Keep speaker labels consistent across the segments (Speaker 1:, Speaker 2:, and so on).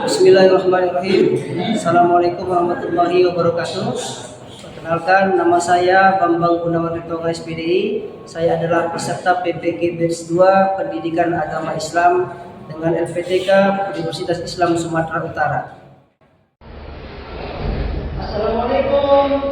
Speaker 1: Bismillahirrahmanirrahim. Assalamualaikum warahmatullahi wabarakatuh. Perkenalkan, nama saya Bambang Gunawan Ritual SPDI. Saya adalah peserta PPG Batch 2 Pendidikan Agama Islam dengan LPTK Universitas Islam Sumatera Utara. Assalamualaikum.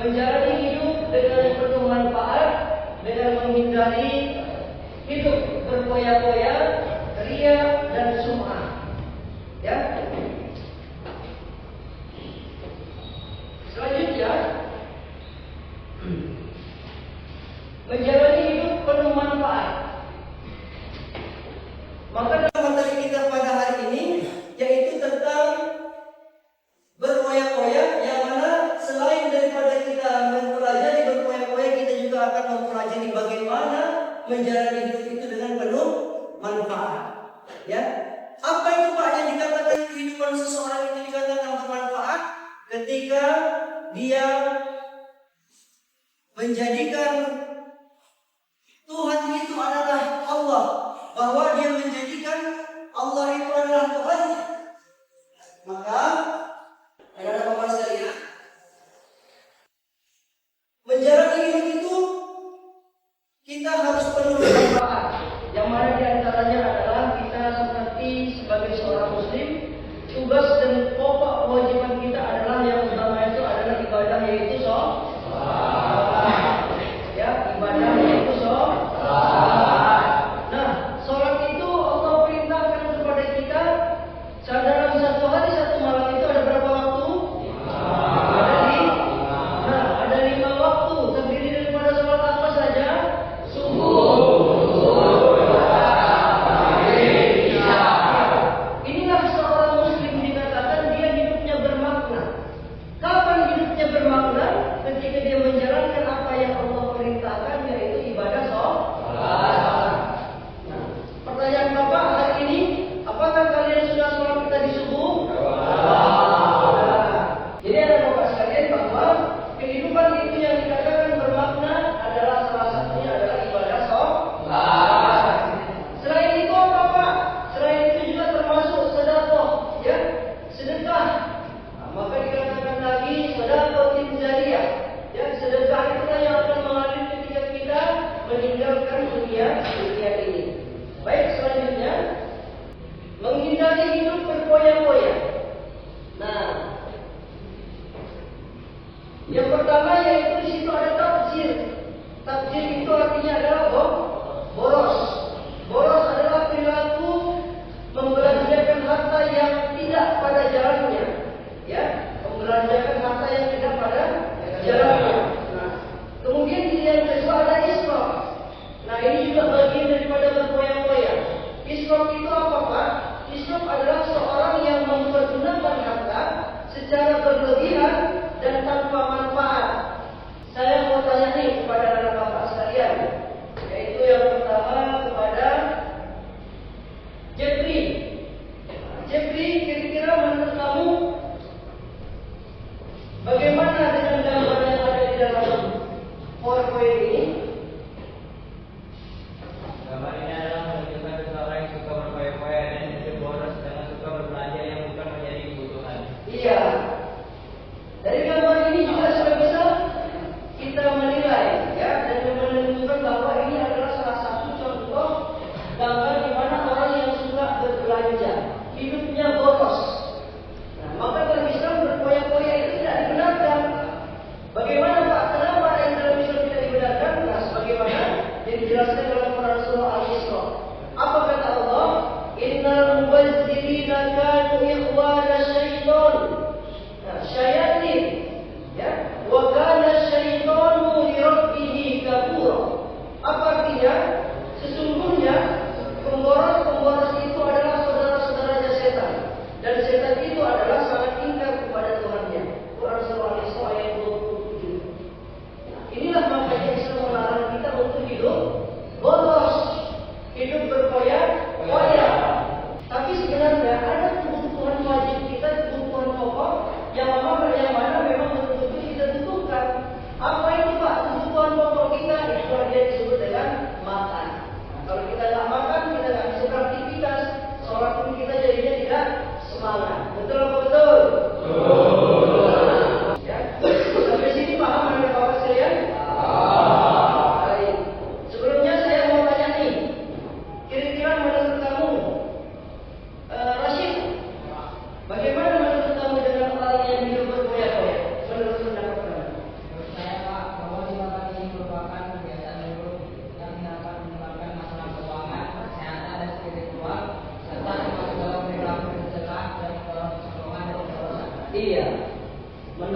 Speaker 1: menjalani hidup dengan penuh manfaat, dengan menghindari hidup berfoya-foya, ria dan sum'ah. Ya. Selanjutnya, menjalani hidup penuh manfaat. Maka dalam materi kita pada hari ini yaitu tentang berfoya-foya, yang mana selain daripada kita mempelajari berfoya-foya, kita juga akan mempelajari bagaimana menjalani hidup itu dengan penuh manfaat. Ya, apa itu Pak yang dikatakan kehidupan seseorang itu dikatakan bermanfaat? Ketika dia menjadikan Tuhan itu adalah Allah, bahwa dia menjadikan Allah itu adalah Tuhannya. Maka anak-anak Bapak sekalian, menjalani hidup itu kita harus penuh manfaat. Yang mana diantaranya adalah kita seperti sebagai seorang muslim, tugas dan pokok kewajiban kita adalah yang utama itu adalah ibadah, yaitu sholat. Ya, ibadah yaitu sholat. Nah, sholat itu Allah perintahkan kepada kita. Dalam satu hari satu malam itu ada berapa waktu? Ada 5 waktu, terdiri daripada sholat apa saja? Subuh, inilah seorang muslim dikatakan dia hidupnya bermakna. Kapan hidupnya bermakna? Ketika dia menjalankan apa yang Allah perintahkan, yaitu ibadah sholat. Nah, pertanyaan Bapak hari ini, apakah kalian sudah sholat tadi subuh? Jadi ada Bapak sekalian bahwa kehidupan itu yang dikatakan bermakna adalah salah satunya adalah ibadah sholat. Selain itu apa Pak? Selain itu juga termasuk sedekah, ya, sedekah. Nah, maka dikatakan lagi sedekah jariyah. Ya, sedekah itulah yang akan mengalir ketika kita meninggalkan dunia ini. Baik, selanjutnya menghindari hidup berfoya-foya. Nah, yang pertama yaitu di situ ada tabdzir. Tabdzir itu artinya adalah boros. Boros adalah perilaku membelanjakan harta yang tidak pada jalannya. Ya, membelanjakan harta yang tidak pada jalannya. Nah, kemudian yang kedua ada israf. Nah, ini juga bagian daripada berfoya-foya. Israf itu apa Pak? Israf adalah seorang yang mempergunakan harta secara berlebihan dan tanpa manfaat. Saya mau tanya nih kepada anak bapak sekalian, yaitu yang pertama kepada Jeffrey. Jeffrey, kira-kira menurut kamu bagaimana dengan gambar yang ada di dalam PowerPoint ini?
Speaker 2: Gambar ini adalah menunjukkan seseorang yang suka berfoya-foya dan hidup boros dengan suka berbelanja yang bukan menjadi kebutuhan.
Speaker 1: Iya. Dari gambar ini juga sudah bisa kita menilai, ya, dan menunjukkan bahwa ini adalah salah satu contoh gambar di mana orang yang suka berbelanja, hidupnya boros. Nah, maka dalam Islam berfoya-foya itu tidak dibenarkan. Bagaimana Pak? Kenapa yang dalam Islam tidak dibenarkan? Nah,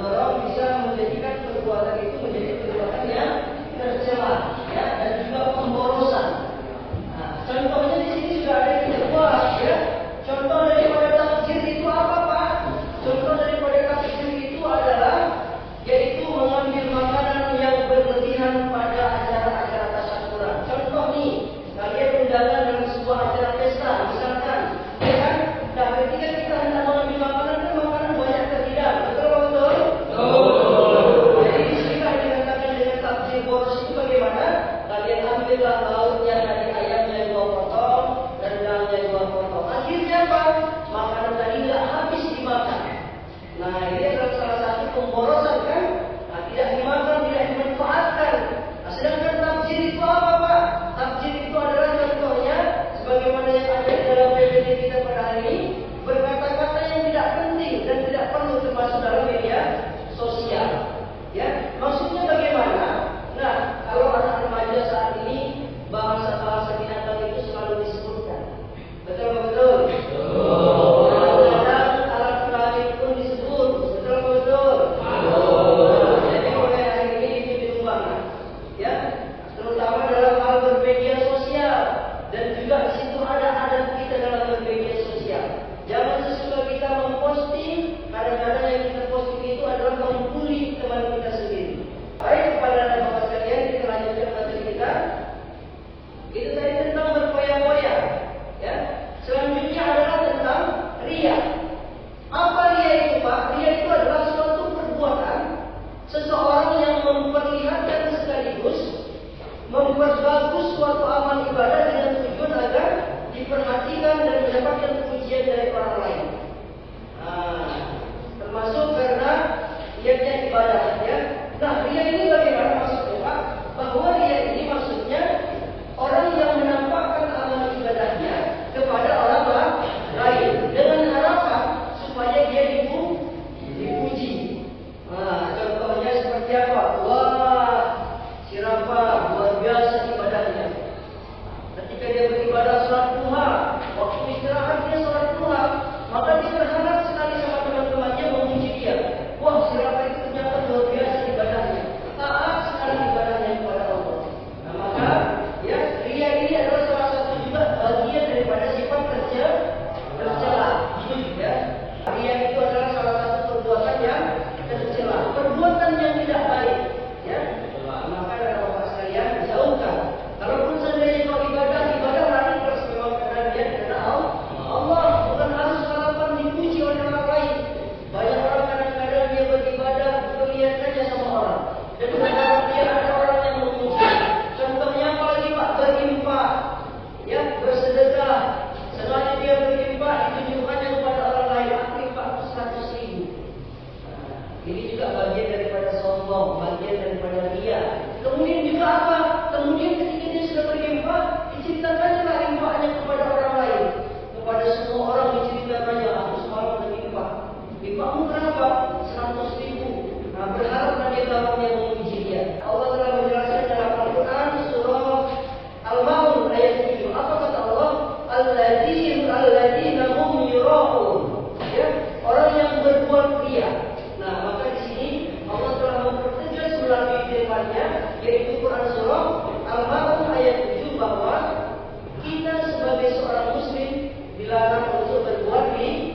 Speaker 1: mendorong bisa menjadikan perbuatan itu menjadi perbuatan yang tercela, ya, dan juga pemborosan. Nah, contohnya di sini sudah ada yang kita buat, ya. Contoh daripada takjil itu apa, Pak? Contoh daripada takjil itu adalah yaitu mengambil makanan yang berlebihan pada acara-acara tasyakuran. Contoh nih, kalian undangan dalam sebuah acara pesta, misalkan, ya kan? Nah, ketika kita hendak mengambil makanan, kan makanan banyak terhidang, betul betul? Betul. Jadi di sini dikatakan dengan takjil boros itu bagaimana? Kalian ambillah lauknya dari ayamnya 2 potong, rendangnya 2 potong. Akhirnya apa? Makanan tadi tidak habis dimakan. Nah, ini adalah salah satu pemborosan kan? Nah, tidak dimakan, tidak dimanfaatkan. Nah, sedangkan takjil itu apa, Pak? Takjil itu adalah contohnya sebagaimana yang ada di dalam PPT kita pada hari ini, berkata-kata yang tidak penting dan tidak perlu termasuk dalam media sosial. Ya, maksudnya bagaimana? Nah, kalau anak remaja saat ini bahasa-bahasa binatang itu selalu disebutkan. Betul betul. Betul. Alat kelamin pun disebut. Betul betul. Betul. Jadi mulai hari ini itu dikembangkan. Ya, terutama dalam hal bermedia sosial dan juga di situ ada adab kita dalam bermedia sosial. Jangan sesuka kita memposting, kadang-kadang yang kita posting itu adalah membuli teman kita sendiri. Baik kepada bapak sekalian, kita lanjutkan materi kita. Itu tadi tentang berfoya-foya, ya. Selanjutnya adalah tentang riya. Apa riya itu, Pak? Riya itu adalah suatu perbuatan seseorang yang memperlihatkan sekaligus memperbagus suatu amal ibadah dengan tujuan agar diperhatikan dan mendapatkan pujian dari orang lain. Nah, termasuk karena niatnya ibadah, ya. Nah, riya ini bagaimana maksudnya, Pak? Bahwa riya ini maksudnya orang yang menampakkan amal ibadahnya kepada orang lain dengan harapan supaya dia dipuji. Nah, contohnya seperti apa? Wah, si Rafa luar biasa ibadahnya. Ketika dia beribadah sholat duha, waktu istirahat dia sholat duha, maka dia berharap sekali sama teman-temannya memuji dia. Wah, si Rafa itu ternyata luar biasa ibadahnya, taat sekali ibadahnya kepada Allah. Nah, maka ya, riya ini adalah salah satu juga bagian daripada sifat tercela. Ya, riya itu adalah salah satu perbuatan yang tercela, perbuatan yang tidak baik. Ya, maka dari bapak sekalian jauhkan. Kalaupun seandainya kau ibadah lari terus memang karena dia kenal Allah, bukan harus harapan dipuji oleh orang lain. Banyak orang kadang-kadang dia beribadah berlihat saja sama orang, dan berharap dia ada orang yang memuji. Contohnya apa lagi, Pak? Berinfak, ya, bersedekah. Setelah dia berinfak ditunjukkannya kepada orang lain, aku infak 100.000. Ini juga bagian daripada sombong, bagian daripada riya. Kemudian juga apa? Kemudian ketika dia sudah berinfak, diceritakannya infaknya kepada orang lain, kepada semua orang diceritakannya, aku semalam berinfak. Infakmu berapa? 100.000. Nah, berharaplah dia dapat yang memuji dia. Allah telah menjelaskan dalam Al-Quran surah Al-Maun ayat 7. Apa kata Allah? Alladzina hum yura'un. Ya, orang yang berbuat riya. Nah, maka di sini Allah telah mempertegas melalui firman-Nya, yaitu Quran surah Al-Maun ayat 7, bahwa kita sebagai seorang muslim dilarang untuk berbuat riya.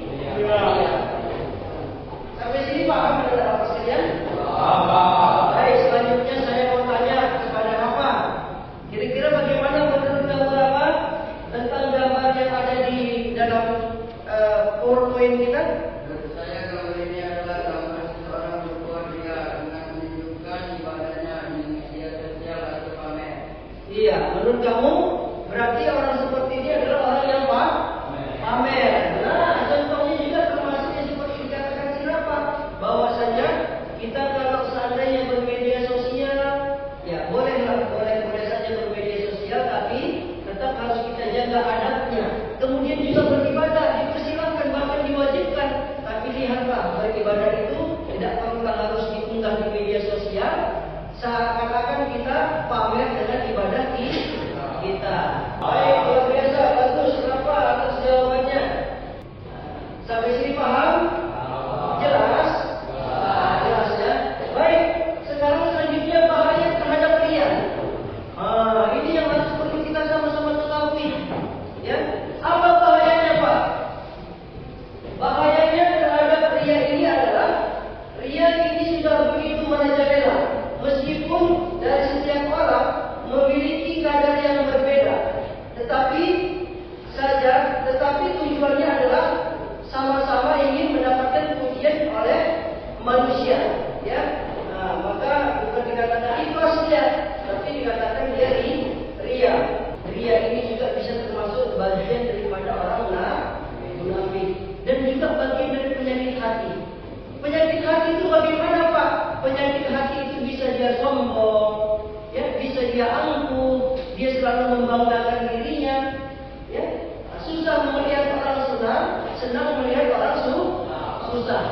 Speaker 1: Sampai sini paham Bapak sekalian? Paham. Baik, selanjutnya saya mau tanya kepada Bapak, kira-kira bagaimana menurut Bapak tentang gambar yang ada di dalam PowerPoint kita?
Speaker 3: Menurut saya gambar ini adalah gambar seseorang berbuat riya dengan menunjukkan ibadahnya di media sosial atau pamer.
Speaker 1: Iya, menurut kamu berarti orang seperti ini adalah orang yang pamer. Nah, contohnya juga termasuk yang seperti dikatakan siapa? Bahwasanya kita kalau seandainya bermedia sosial, ya boleh saja bermedia sosial, tapi tetap harus kita jaga adabnya. Kemudian juga beribadah dipersilakan, bahkan diwajibkan. Tapi lihatlah, beribadah itu tidak perlu harus diunggah di media sosial. Seakan-akan kita pamer dengan ibadah kita. Baik, luar biasa, bagus. Kenapa atas jawabannya? Sampai sini paham? Jelas? Jelas dia angkuh, dia selalu membanggakan dirinya, ya. Susah melihat orang senang, senang melihat orang susah.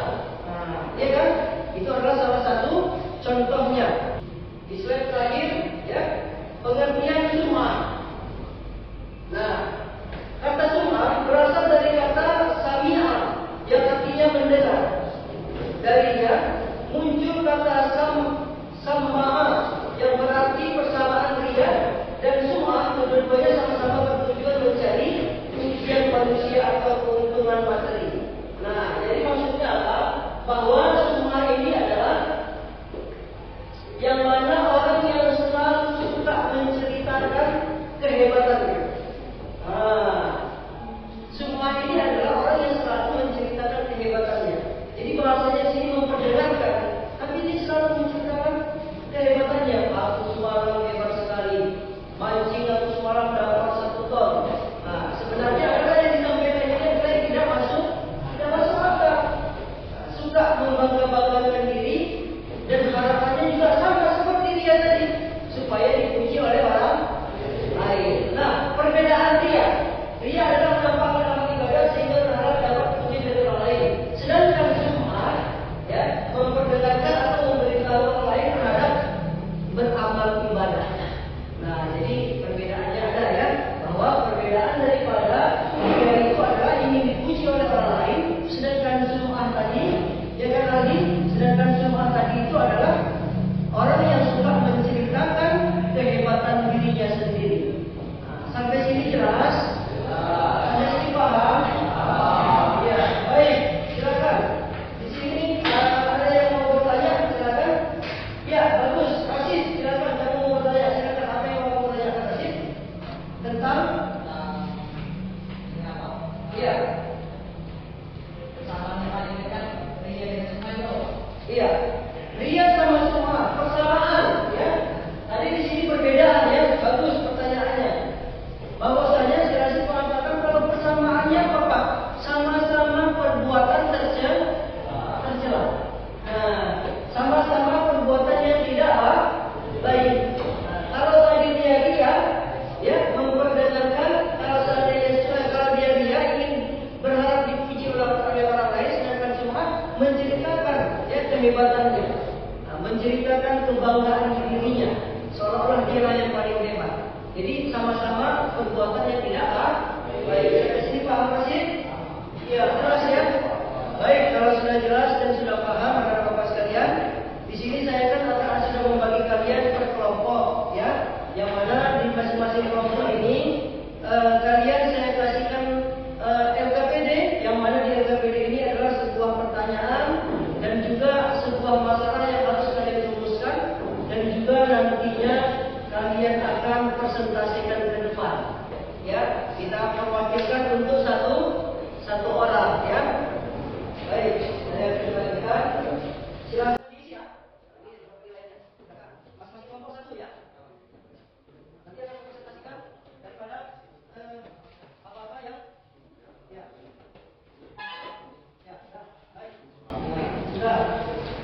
Speaker 1: Nah, ya kan? Itu adalah salah satu contohnya. Di slide terakhir, ya, pengertian sum'ah. Nah, kata sum'ah berasal dari kata sami'ah yang artinya mendengar. Darinya muncul kata sam'ah yang berarti persamaan ria, dan sum'ah kedua-duanya sama-sama bertujuan mencari pujian manusia atau keuntungan materi. Nah, jadi maksudnya apa? Bahwa sum'ah ini adalah yang mana orang yang selalu suka menceritakan kehebatannya. Sum'ah ini adalah orang yang selalu menceritakan kehebatannya. Jadi bahasanya sini memperdengarkan, tapi dia selalu menceritakan kehebatannya. Aku semalam hebat sekali, mancing aku semalam dapat 1 ton. Nah, sebenarnya ada yang disampaikan ini adalah yang tidak masuk akal. Suka membangga-banggakan diri dan harapannya juga sama seperti dia tadi, supaya dipuji oleh orang lain. Nah, perbedaan ria adalah menampakkan dalam ibadah sehingga berharap dapat puji dari orang lain. Sedangkan sum'ah, ya, memperdengarkan atau memberitahu orang lain terhadap beramal ibadah. Nah, jadi perbedaannya ada, ya, bahwa perbedaan daripada ria itu adalah ingin dipuji oleh orang lain, sedangkan sum'ah tadi, sedangkan sum'ah tadi itu adalah orang yang suka menceritakan kehebatan dirinya sendiri. Nah, sampai sini jelas? Ada yang paham? Ya, baik. Silakan. Di sini ada yang mau bertanya? Silakan. Ya, bagus. Rasid, silakan. Kamu mau bertanya? Silakan. Apa yang mau bertanya, Rasid? Tentang? Ya. Iya, ria sama sum'ah persamaan, ya. Tadi di sini perbedaan, ya. Bagus pertanyaannya. Bahwasanya si Rasid mengatakan kalau persamaannya apa? Sama-sama perbuatan tercela. Nah, sama-sama perbuatan yang tidak baik. Nah, kalau tadi dia ria, ya, memperdengarkan kalau dia ria ingin berharap dipuji oleh orang lain, sedangkan sum'ah menceritakan, ya, kehebatannya. Nah, menceritakan kebanggaan dirinya, seolah-olah dia yang paling hebat. Jadi sama-sama perbuatan yang tidak baik. Sampai sini paham masih? Iya, jelas, ya. Baik, kalau sudah jelas dan sudah paham, anak-anak sekalian, di sini saya kan akan sudah membagi kalian per kelompok, ya. Yang mana di masing-masing kelompok ini kalian saya kasihkan LKPD, yang mana di LKPD ini adalah sebuah pertanyaan dan juga sebuah masalah yang harus kalian rumuskan, dan juga nantinya kalian akan presentasikan ke depan. Ya, kita perwakilkan untuk satu orang, ya. Baik, saya kembalikan. Silakan diisi, ya. Ini seperti lainnya. Masing-masing kelompok 1, ya. Nanti akan presentasikan daripada apa-apa yang, ya. Ya, sudah. Baik. Sudah.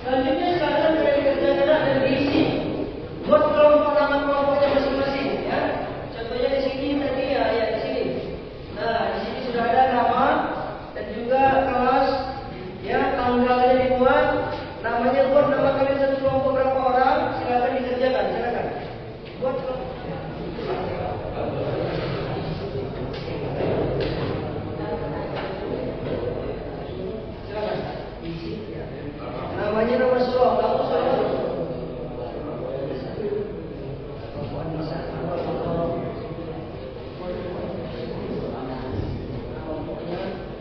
Speaker 1: Selanjutnya silakan kalian kerjakan dan diisi. Buat kelompoknya masing-masing, ya. Contohnya di sini tadi, ya, di sini. Nah, di sini sudah ada nama dan juga kelas, ya, tanggalnya dibuat, namanya buat nama kalian satu kelompok berapa orang, silakan dikerjakan, silakan. Buat silakan diisi, ya. Namanya nomor surah, kamu surah.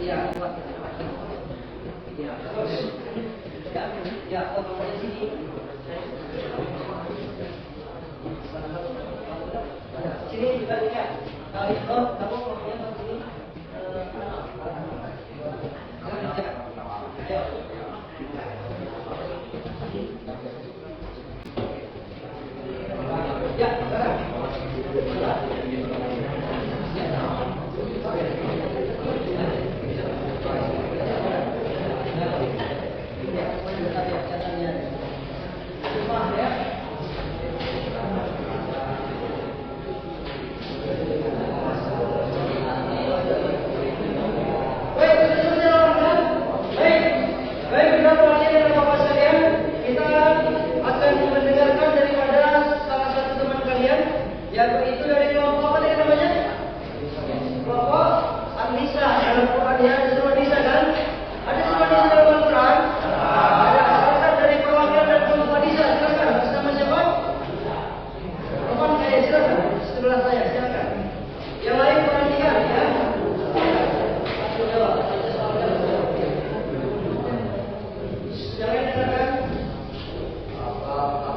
Speaker 1: Ya, buat. Ya, terus. Ya, kelompoknya sini. Sini juga lihat. Kalau kamu kelompoknya begini. Ya. Ya, sekarang.
Speaker 3: apa